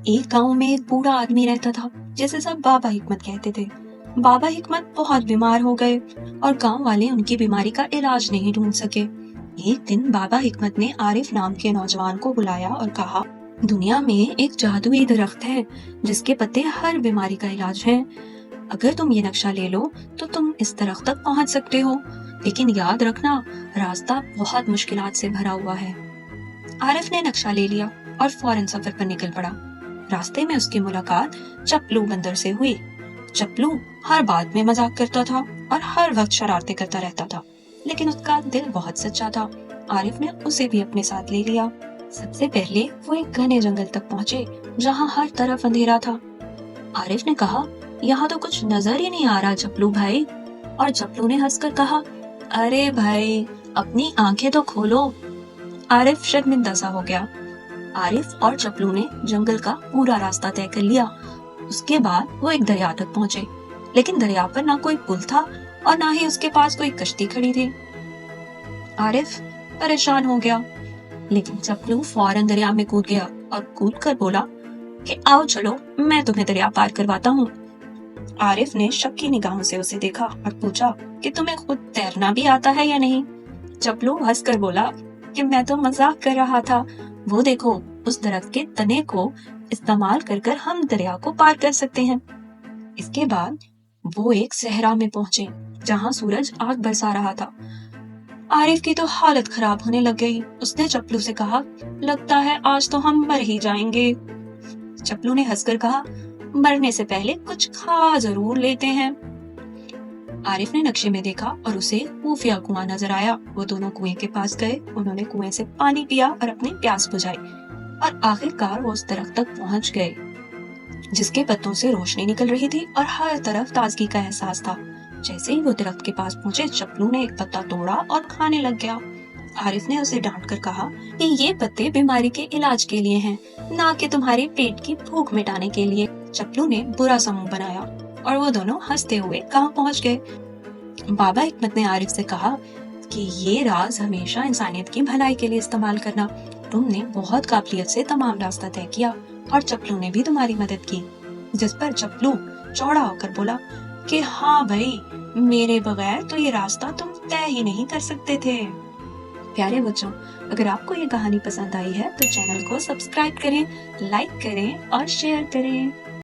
ایک گاؤں میں ایک بوڑھا آدمی رہتا تھا جسے سب بابا حکمت کہتے تھے۔ بابا حکمت بہت بیمار ہو گئے اور گاؤں والے ان کی بیماری کا علاج نہیں ڈھونڈ سکے۔ ایک دن بابا حکمت نے عارف نام کے نوجوان کو بلایا اور کہا، دنیا میں ایک جادوئی درخت ہے جس کے پتے ہر بیماری کا علاج ہیں۔ اگر تم یہ نقشہ لے لو تو تم اس درخت تک پہنچ سکتے ہو، لیکن یاد رکھنا راستہ بہت مشکلات سے بھرا ہوا ہے۔ عارف نے نقشہ لے لیا اور فوراً سفر پر نکل پڑا۔ راستے میں اس کی ملاقات چپلو بندر سے ہوئی۔ چپلو ہر بات میں مذاق کرتا تھا اور ہر وقت شرارتیں کرتا رہتا تھا، لیکن اس کا دل بہت سچا تھا۔ عارف نے اسے بھی اپنے ساتھ لے لیا۔ سب سے پہلے وہ ایک گھنے جنگل تک پہنچے جہاں ہر طرف اندھیرا تھا۔ عارف نے کہا، یہاں تو کچھ نظر ہی نہیں آ رہا چپلو بھائی۔ اور چپلو نے ہنس کر کہا، ارے بھائی اپنی آنکھیں تو کھولو۔ عارف شرمندہ سا ہو گیا۔ عارف اور چپلو نے جنگل کا پورا راستہ طے کر لیا۔ اس کے بعد وہ ایک دریا تک پہنچے، لیکن دریا پر نہ کوئی پل تھا اور نہ ہی اس کے پاس کوئی کشتی کھڑی تھی۔ عارف پریشان ہو گیا، لیکن چپلو فوراً دریا میں کود گیا اور کود کر بولا کہ آؤ چلو میں تمہیں دریا پار کرواتا ہوں۔ عارف نے شک کی نگاہوں سے اسے دیکھا اور پوچھا کہ تمہیں خود تیرنا بھی آتا ہے یا نہیں؟ چپلو ہنس کر بولا کہ میں تو مذاق کر رہا تھا، وہ دیکھو اس درخت کے تنے کو استعمال کر کر ہم دریا کو پار کر سکتے ہیں۔ اس کے بعد وہ ایک صحرا میں پہنچے جہاں سورج آگ برسا رہا تھا۔ عارف کی تو حالت خراب ہونے لگ گئی۔ اس نے چپلو سے کہا، لگتا ہے آج تو ہم مر ہی جائیں گے۔ چپلو نے ہنس کر کہا، مرنے سے پہلے کچھ کھا ضرور لیتے ہیں۔ عارف نے نقشے میں دیکھا اور اسے خفیہ کنواں نظر آیا۔ وہ دونوں کنویں کے پاس گئے، انہوں نے کنویں سے پانی پیا اور اپنی پیاس بجھائی، اور آخرکار وہ اس درخت تک پہنچ گئے جس کے پتوں سے روشنی نکل رہی تھی اور ہر طرف تازگی کا احساس تھا۔ جیسے ہی وہ درخت کے پاس پہنچے، چپلو نے ایک پتا توڑا اور کھانے لگ گیا۔ عارف نے اسے ڈانٹ کر کہا کہ یہ پتے بیماری کے علاج کے لیے ہیں، نہ کہ تمہارے پیٹ کی بھوک مٹانے کے لیے۔ چپلو نے برا سا منہ بنایا اور وہ دونوں ہنستے ہوئے کہاں پہنچ گئے۔ بابا حکمت نے عارف سے کہا کہ یہ راز ہمیشہ انسانیت کی بھلائی کے لیے استعمال کرنا۔ تم نے بہت قابلیت سے تمام راستہ طے کیا اور چپلو نے بھی تمہاری مدد کی۔ جس پر چپلو چوڑا ہو کر بولا کہ ہاں بھائی، میرے بغیر تو یہ راستہ تم طے ہی نہیں کر سکتے تھے۔ پیارے بچوں، اگر آپ کو یہ کہانی پسند آئی ہے تو چینل کو سبسکرائب کریں، لائک کریں اور شیئر کریں۔